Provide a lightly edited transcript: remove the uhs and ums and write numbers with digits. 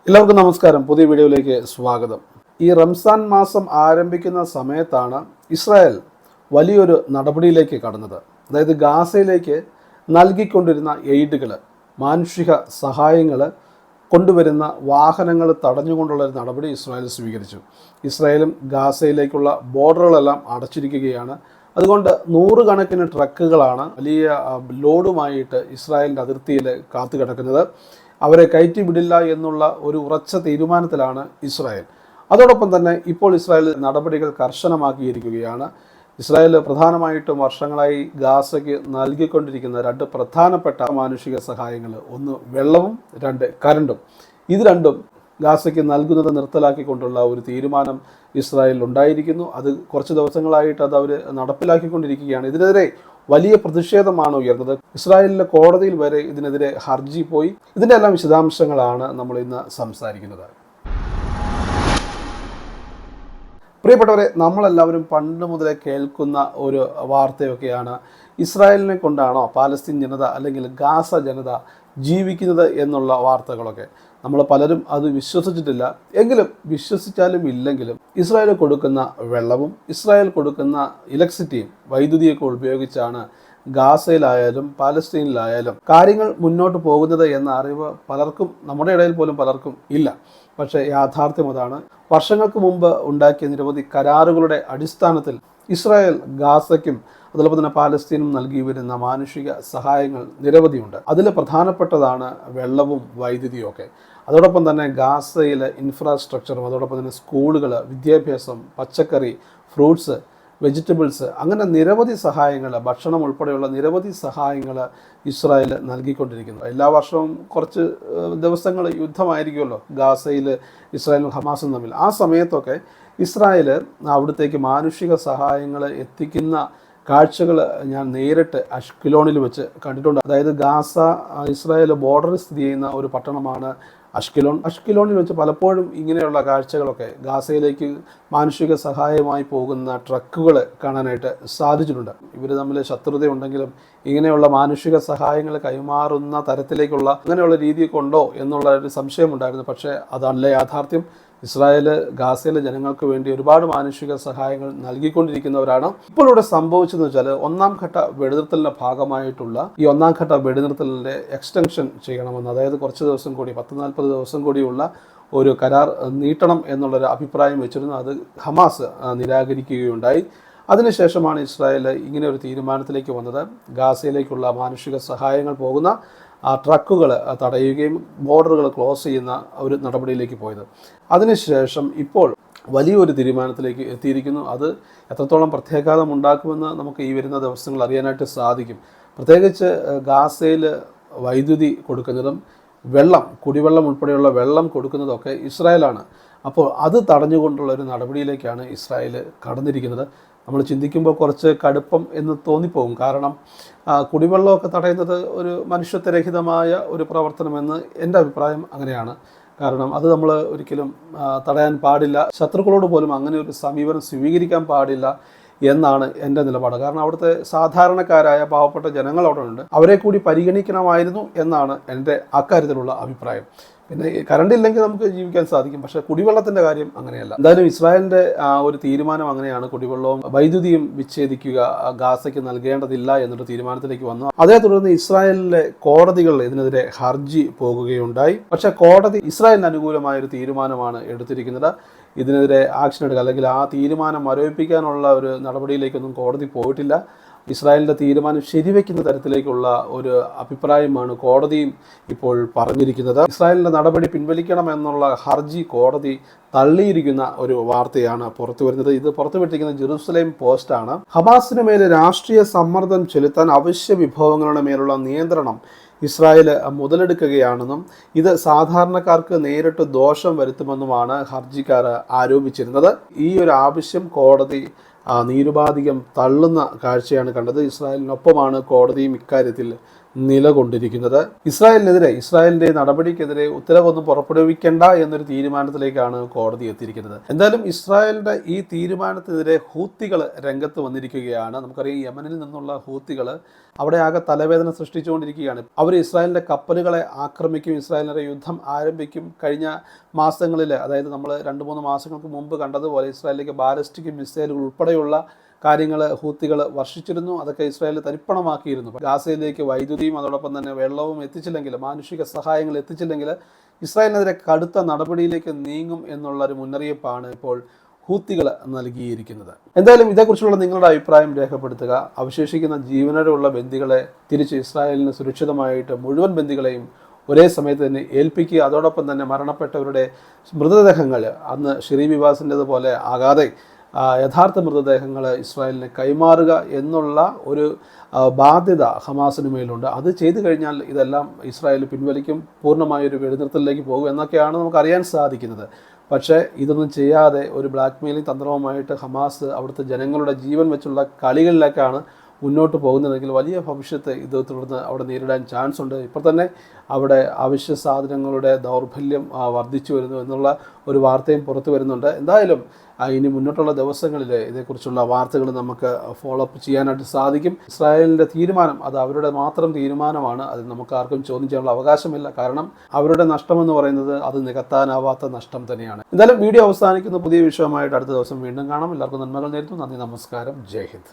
എല്ലാവർക്കും നമസ്കാരം. പുതിയ വീഡിയോയിലേക്ക് സ്വാഗതം. ഈ റംസാൻ മാസം ആരംഭിക്കുന്ന സമയത്താണ് ഇസ്രായേൽ വലിയൊരു നടപടിയിലേക്ക് കടന്നത്. അതായത് ഗാസയിലേക്ക് നൽകിക്കൊണ്ടിരുന്ന എയ്ഡുകൾ, മാനുഷിക സഹായങ്ങൾ കൊണ്ടുവരുന്ന വാഹനങ്ങൾ തടഞ്ഞുകൊണ്ടുള്ള ഒരു നടപടി ഇസ്രായേൽ സ്വീകരിച്ചു. ഇസ്രായേലും ഗാസയിലേക്കുള്ള ബോർഡറുകളെല്ലാം അടച്ചിരിക്കുകയാണ്. അതുകൊണ്ട് നൂറുകണക്കിന് ട്രക്കുകളാണ് വലിയ ലോഡുമായിട്ട് ഇസ്രായേലിൻ്റെ അതിർത്തിയിൽ കാത്തു കിടക്കുന്നത്. അവരെ കയറ്റി വിടില്ല എന്നുള്ള ഒരു ഉറച്ച തീരുമാനത്തിലാണ് ഇസ്രായേൽ. അതോടൊപ്പം തന്നെ ഇപ്പോൾ ഇസ്രായേൽ നടപടികൾ കർശനമാക്കിയിരിക്കുകയാണ്. ഇസ്രായേൽ പ്രധാനമായിട്ടും വർഷങ്ങളായി ഗാസയ്ക്ക് നൽകിക്കൊണ്ടിരിക്കുന്ന രണ്ട് പ്രധാനപ്പെട്ട മാനുഷിക സഹായങ്ങൾ, ഒന്ന് വെള്ളവും രണ്ട് കരണ്ടും. ഇത് രണ്ടും ഗാസയ്ക്ക് നൽകുന്നത് നിർത്തലാക്കിക്കൊണ്ടുള്ള ഒരു തീരുമാനം ഇസ്രായേലിൽ ഉണ്ടായിരിക്കുന്നു. അത് കുറച്ച് ദിവസങ്ങളായിട്ട് അവർ നടപ്പിലാക്കിക്കൊണ്ടിരിക്കുകയാണ്. ഇതിനെതിരെ വലിയ പ്രതിഷേധമാണ് ഉയർന്നത്. ഇസ്രായേലിലെ കോടതിയിൽ വരെ ഇതിനെതിരെ ഹർജി പോയി. ഇതിൻ്റെ എല്ലാം വിശദാംശങ്ങളാണ് നമ്മൾ ഇന്ന് സംസാരിക്കുന്നത്. പ്രിയപ്പെട്ടവരെ, നമ്മളെല്ലാവരും പണ്ട് മുതലേ കേൾക്കുന്ന ഒരു വാർത്തയൊക്കെയാണ്, ഇസ്രായേലിനെ കൊണ്ടാണോ പാലസ്തീൻ ജനത അല്ലെങ്കിൽ ഗാസ ജനത ജീവിക്കുന്നത് എന്നുള്ള വാർത്തകളൊക്കെ. നമ്മൾ പലരും അത് വിശ്വസിച്ചിട്ടില്ല. എങ്കിലും വിശ്വസിച്ചാലും ഇല്ലെങ്കിലും ഇസ്രായേൽ കൊടുക്കുന്ന വെള്ളവും ഇസ്രായേൽ കൊടുക്കുന്ന ഇലക്ട്രിസിറ്റിയും വൈദ്യുതിയൊക്കെ ഉപയോഗിച്ചാണ് ഗാസയിലായാലും പാലസ്തീനിലായാലും കാര്യങ്ങൾ മുന്നോട്ട് പോകുന്നത് എന്ന അറിവ് പലർക്കും, നമ്മുടെ ഇടയിൽ പോലും പലർക്കും ഇല്ല. പക്ഷേ യാഥാർത്ഥ്യം അതാണ്. വർഷങ്ങൾക്ക് മുമ്പ് ഉണ്ടാക്കിയ നിരവധി കരാറുകളുടെ അടിസ്ഥാനത്തിൽ ഇസ്രായേൽ ഗാസയ്ക്കും അതോടൊപ്പം തന്നെ പാലസ്തീനും നൽകി വരുന്ന മാനുഷിക സഹായങ്ങൾ നിരവധിയുണ്ട്. അതിൽ പ്രധാനപ്പെട്ടതാണ് വെള്ളവും വൈദ്യുതിയും ഒക്കെ. അതോടൊപ്പം തന്നെ ഗാസയിലെ ഇൻഫ്രാസ്ട്രക്ചറും, അതോടൊപ്പം തന്നെ സ്കൂളുകൾ, വിദ്യാഭ്യാസം, പച്ചക്കറി, ഫ്രൂട്ട്സ്, വെജിറ്റബിൾസ്, അങ്ങനെ നിരവധി സഹായങ്ങൾ, ഭക്ഷണം ഉൾപ്പെടെയുള്ള നിരവധി സഹായങ്ങൾ ഇസ്രായേൽ നൽകിക്കൊണ്ടിരിക്കുന്നു. എല്ലാ വർഷവും കുറച്ച് ദിവസങ്ങൾ യുദ്ധമായിരിക്കുമല്ലോ ഗാസയിൽ ഇസ്രായേലും ഹമാസും തമ്മിൽ. ആ സമയത്തൊക്കെ ഇസ്രായേൽ അവിടത്തേക്ക് മാനുഷിക സഹായങ്ങൾ എത്തിക്കുന്ന കാഴ്ചകൾ ഞാൻ നേരിട്ട് അഷ്കലോണിൽ വെച്ച് കണ്ടിട്ടുണ്ട്. അതായത് ഗാസ ഇസ്രായേൽ ബോർഡറിൽ സ്ഥിതി ചെയ്യുന്ന ഒരു പട്ടണമാണ് അഷ്കലോണിൽ വെച്ച് പലപ്പോഴും ഇങ്ങനെയുള്ള കാഴ്ചകളൊക്കെ, ഗാസയിലേക്ക് മാനുഷിക സഹായമായി പോകുന്ന ട്രക്കുകൾ കാണാനായിട്ട് സാധിച്ചിട്ടുണ്ട്. ഇവർ തമ്മിൽ ശത്രുതയുണ്ടെങ്കിലും ഇങ്ങനെയുള്ള മാനുഷിക സഹായങ്ങൾ കൈമാറുന്ന തരത്തിലേക്കുള്ള അങ്ങനെയുള്ള രീതിയൊക്കെ ഉണ്ടോ എന്നുള്ള ഒരു സംശയമുണ്ടായിരുന്നു. പക്ഷേ അതല്ല യാഥാർത്ഥ്യം. ഇസ്രായേൽ ഗാസയിലെ ജനങ്ങൾക്ക് വേണ്ടി ഒരുപാട് മാനുഷിക സഹായങ്ങൾ നൽകിക്കൊണ്ടിരിക്കുന്നവരാണ്. ഇപ്പോൾ ഇവിടെ സംഭവിച്ചതെന്ന് വെച്ചാൽ, ഒന്നാം ഘട്ട വെടിനിർത്തലിൻ്റെ ഭാഗമായിട്ടുള്ള ഈ ഒന്നാം ഘട്ട വെടിനിർത്തലിൻ്റെ എക്സ്റ്റൻഷൻ ചെയ്യണമെന്ന്, അതായത് കുറച്ച് ദിവസം കൂടി 40-40 ദിവസം കൂടിയുള്ള ഒരു കരാർ നീട്ടണം എന്നുള്ളൊരു അഭിപ്രായം വെച്ചിരുന്നു. അത് ഹമാസ് നിരാകരിക്കുകയുണ്ടായി. അതിനുശേഷമാണ് ഇസ്രായേൽ ഇങ്ങനെ ഒരു തീരുമാനത്തിലേക്ക് വന്നത്. ഗാസയിലേക്കുള്ള മാനുഷിക സഹായങ്ങൾ പോകുന്ന ട്രക്കുകൾ തടയുകയും ബോർഡറുകൾ ക്ലോസ് ചെയ്യുന്ന ഒരു നടപടിയിലേക്ക് പോയത്. അതിനുശേഷം ഇപ്പോൾ വലിയൊരു തീരുമാനത്തിലേക്ക് എത്തിയിരിക്കുന്നു. അത് എത്രത്തോളം പ്രത്യാഘാതം ഉണ്ടാക്കുമെന്ന് നമുക്ക് ഈ വരുന്ന ദിവസങ്ങൾ അറിയാനായിട്ട് സാധിക്കും. പ്രത്യേകിച്ച് ഗാസയിൽ വൈദ്യുതി കൊടുക്കുന്നതും വെള്ളം, കുടിവെള്ളം ഉൾപ്പെടെയുള്ള വെള്ളം കൊടുക്കുന്നതൊക്കെ ഇസ്രായേലാണ്. അപ്പോൾ അത് തടഞ്ഞുകൊണ്ടുള്ള ഒരു നടപടിയിലേക്കാണ് ഇസ്രായേൽ കടന്നിരിക്കുന്നത്. നമ്മൾ ചിന്തിക്കുമ്പോൾ കുറച്ച് കടുപ്പം എന്ന് തോന്നിപ്പോകും. കാരണം കുടിവെള്ളമൊക്കെ തടയുന്നത് ഒരു മനുഷ്യത്വരഹിതമായ ഒരു പ്രവർത്തനമെന്ന് എൻ്റെ അഭിപ്രായം അങ്ങനെയാണ്. കാരണം അത് നമ്മൾ ഒരിക്കലും തടയാൻ പാടില്ല. ശത്രുക്കളോട് പോലും അങ്ങനെ ഒരു സമീപനം സ്വീകരിക്കാൻ പാടില്ല എന്നാണ് എൻ്റെ നിലപാട്. കാരണം അവിടുത്തെ സാധാരണക്കാരായ പാവപ്പെട്ട ജനങ്ങൾ അവിടെ ഉണ്ട്, അവരെ കൂടി പരിഗണിക്കണമായിരുന്നു എന്നാണ് എൻ്റെ അക്കാര്യത്തിലുള്ള അഭിപ്രായം. പിന്നെ കറണ്ട് ഇല്ലെങ്കിൽ നമുക്ക് ജീവിക്കാൻ സാധിക്കും, പക്ഷേ കുടിവെള്ളത്തിൻ്റെ കാര്യം അങ്ങനെയല്ല. എന്തായാലും ഇസ്രായേലിൻ്റെ ഒരു തീരുമാനം അങ്ങനെയാണ്. കുടിവെള്ളവും വൈദ്യുതിയും വിച്ഛേദിക്കുക, ഗാസയ്ക്ക് നൽകേണ്ടതില്ല എന്നൊരു തീരുമാനത്തിലേക്ക് വന്നു. അതേ തുടർന്ന് ഇസ്രായേലിലെ കോടതികൾ ഇതിനെതിരെ ഹർജി പോകുകയുണ്ടായി. പക്ഷേ കോടതി ഇസ്രായേലിന് അനുകൂലമായൊരു തീരുമാനമാണ് എടുത്തിരിക്കുന്നത്. ഇതിനെതിരെ ആക്ഷൻ എടുക്കുക അല്ലെങ്കിൽ ആ തീരുമാനം മരവിപ്പിക്കാനുള്ള ഒരു നടപടിയിലേക്കൊന്നും കോടതി പോയിട്ടില്ല. ഇസ്രായേലിൻ്റെ തീരുമാനം ശരിവെക്കുന്ന തരത്തിലേക്കുള്ള ഒരു അഭിപ്രായമാണ് കോടതിയും ഇപ്പോൾ പറഞ്ഞിരിക്കുന്നത്. ഇസ്രായേലിൻ്റെ നടപടി പിൻവലിക്കണമെന്നുള്ള ഹർജി കോടതി തള്ളിയിരിക്കുന്ന ഒരു വാർത്തയാണ് പുറത്തു വരുന്നത്. ഇത് പുറത്തുവിട്ടിരിക്കുന്ന ജെറുസലേം പോസ്റ്റാണ്. ഹമാസിന് മേലെ രാഷ്ട്രീയ സമ്മർദ്ദം ചെലുത്താൻ അവശ്യ വിഭവങ്ങളുടെ മേലുള്ള നിയന്ത്രണം ഇസ്രായേൽ മുതലെടുക്കുകയാണെന്നും ഇത് സാധാരണക്കാർക്ക് നേരിട്ട് ദോഷം വരുത്തുമെന്നുമാണ് ഹർജിക്കാർ ആരോപിച്ചിരുന്നത്. ഈ ഒരു ആവശ്യം കോടതി നിരുപാധികം തള്ളുന്ന കാഴ്ചയാണ് കണ്ടത്. ഇസ്രായേലിനൊപ്പമാണ് കോടതിയും ഇക്കാര്യത്തിൽ നിലകൊണ്ടിരിക്കുന്നത്. ഇസ്രായേലിൻ്റെ നടപടിക്കെതിരെ ഉത്തരവൊന്നും പുറപ്പെടുവിക്കേണ്ട എന്നൊരു തീരുമാനത്തിലേക്കാണ് കോടതി എത്തിയിരിക്കുന്നത്. എന്തായാലും ഇസ്രായേലിൻ്റെ ഈ തീരുമാനത്തിനെതിരെ ഹൂത്തികൾ രംഗത്ത് വന്നിരിക്കുകയാണ്. നമുക്കറിയാം, യമനിൽ നിന്നുള്ള ഹൂത്തികൾ അവിടെ ആകെ തലവേദന സൃഷ്ടിച്ചുകൊണ്ടിരിക്കുകയാണ്. അവർ ഇസ്രായേലിൻ്റെ കപ്പലുകളെ ആക്രമിക്കും, ഇസ്രായേലിനെതിരെ യുദ്ധം ആരംഭിക്കും. കഴിഞ്ഞ മാസങ്ങളിൽ, അതായത് നമ്മൾ 2-3 മാസങ്ങൾക്ക് മുമ്പ് കണ്ടതുപോലെ ഇസ്രായേലിലേക്ക് ബാലിസ്റ്റിക് മിസൈലുകൾ ഉൾപ്പെടെയുള്ള കാര്യങ്ങൾ ഹൂത്തികൾ വർഷിച്ചിരുന്നു. അതൊക്കെ ഇസ്രായേൽ തരിപ്പണമാക്കിയിരുന്നു. ഗാസയിലേക്ക് വൈദ്യുതിയും അതോടൊപ്പം തന്നെ വെള്ളവും എത്തിച്ചില്ലെങ്കിൽ, മാനുഷിക സഹായങ്ങൾ എത്തിച്ചില്ലെങ്കിൽ ഇസ്രായേലിനെതിരെ കടുത്ത നടപടിയിലേക്ക് നീങ്ങും എന്നുള്ളൊരു മുന്നറിയിപ്പാണ് ഇപ്പോൾ ഹൂത്തികൾ നൽകിയിരിക്കുന്നത്. എന്തായാലും ഇതേക്കുറിച്ചുള്ള നിങ്ങളുടെ അഭിപ്രായം രേഖപ്പെടുത്തുക. അവശേഷിക്കുന്ന ജീവനോടെയുള്ള ബന്ദികളെ തിരിച്ച് ഇസ്രായേലിന് സുരക്ഷിതമായിട്ട് മുഴുവൻ ബന്ദികളെയും ഒരേ സമയത്ത് തന്നെ ഏൽപ്പിക്കുക. അതോടൊപ്പം തന്നെ മരണപ്പെട്ടവരുടെ മൃതദേഹങ്ങൾ അന്ന് ഷിറി വിവാസിൻ്റെതുപോലെ ആകാതെ യഥാർത്ഥ മൃതദേഹങ്ങൾ ഇസ്രായേലിന് കൈമാറുക എന്നുള്ള ഒരു ബാധ്യത ഹമാസിന് മേലുണ്ട്. അത് ചെയ്തു കഴിഞ്ഞാൽ ഇതെല്ലാം ഇസ്രായേൽ പിൻവലിക്കും, പൂർണ്ണമായൊരു വെടിനിർത്തലിലേക്ക് പോകും എന്നൊക്കെയാണ് നമുക്കറിയാൻ സാധിക്കുന്നത്. പക്ഷേ ഇതൊന്നും ചെയ്യാതെ ഒരു ബ്ലാക്ക് മെയിലിംഗ് തന്ത്രവുമായിട്ട് ഹമാസ് അവിടുത്തെ ജനങ്ങളുടെ ജീവൻ വെച്ചുള്ള കളികളിലേക്കാണ് മുന്നോട്ട് പോകുന്നതെങ്കിൽ വലിയ ഭവിഷ്യത്ത് ഇത് തുടർന്ന് അവിടെ നേരിടാൻ ചാൻസ് ഉണ്ട്. ഇപ്പോൾ തന്നെ അവിടെ അവശ്യ സാധനങ്ങളുടെ ദൗർബല്യം വർദ്ധിച്ചു വരുന്നു എന്നുള്ള ഒരു വാർത്തയും പുറത്തു വരുന്നുണ്ട്. എന്തായാലും ഇനി മുന്നോട്ടുള്ള ദിവസങ്ങളിൽ ഇതേക്കുറിച്ചുള്ള വാർത്തകൾ നമുക്ക് ഫോളോ അപ്പ് ചെയ്യാനായിട്ട് സാധിക്കും. ഇസ്രായേലിൻ്റെ തീരുമാനം അത് അവരുടെ മാത്രം തീരുമാനമാണ്. അത് നമുക്ക് ആർക്കും ചോദ്യം ചെയ്യാനുള്ള അവകാശമില്ല. കാരണം അവരുടെ നഷ്ടമെന്ന് പറയുന്നത് അത് നികത്താനാവാത്ത നഷ്ടം തന്നെയാണ്. എന്തായാലും വീഡിയോ അവസാനിക്കുന്ന പുതിയ വിഷയമായിട്ട് അടുത്ത ദിവസം വീണ്ടും കാണാം. എല്ലാവർക്കും നന്മകൾ നേരുന്നു. നന്ദി, നമസ്കാരം, ജയ് ഹിന്ദ്.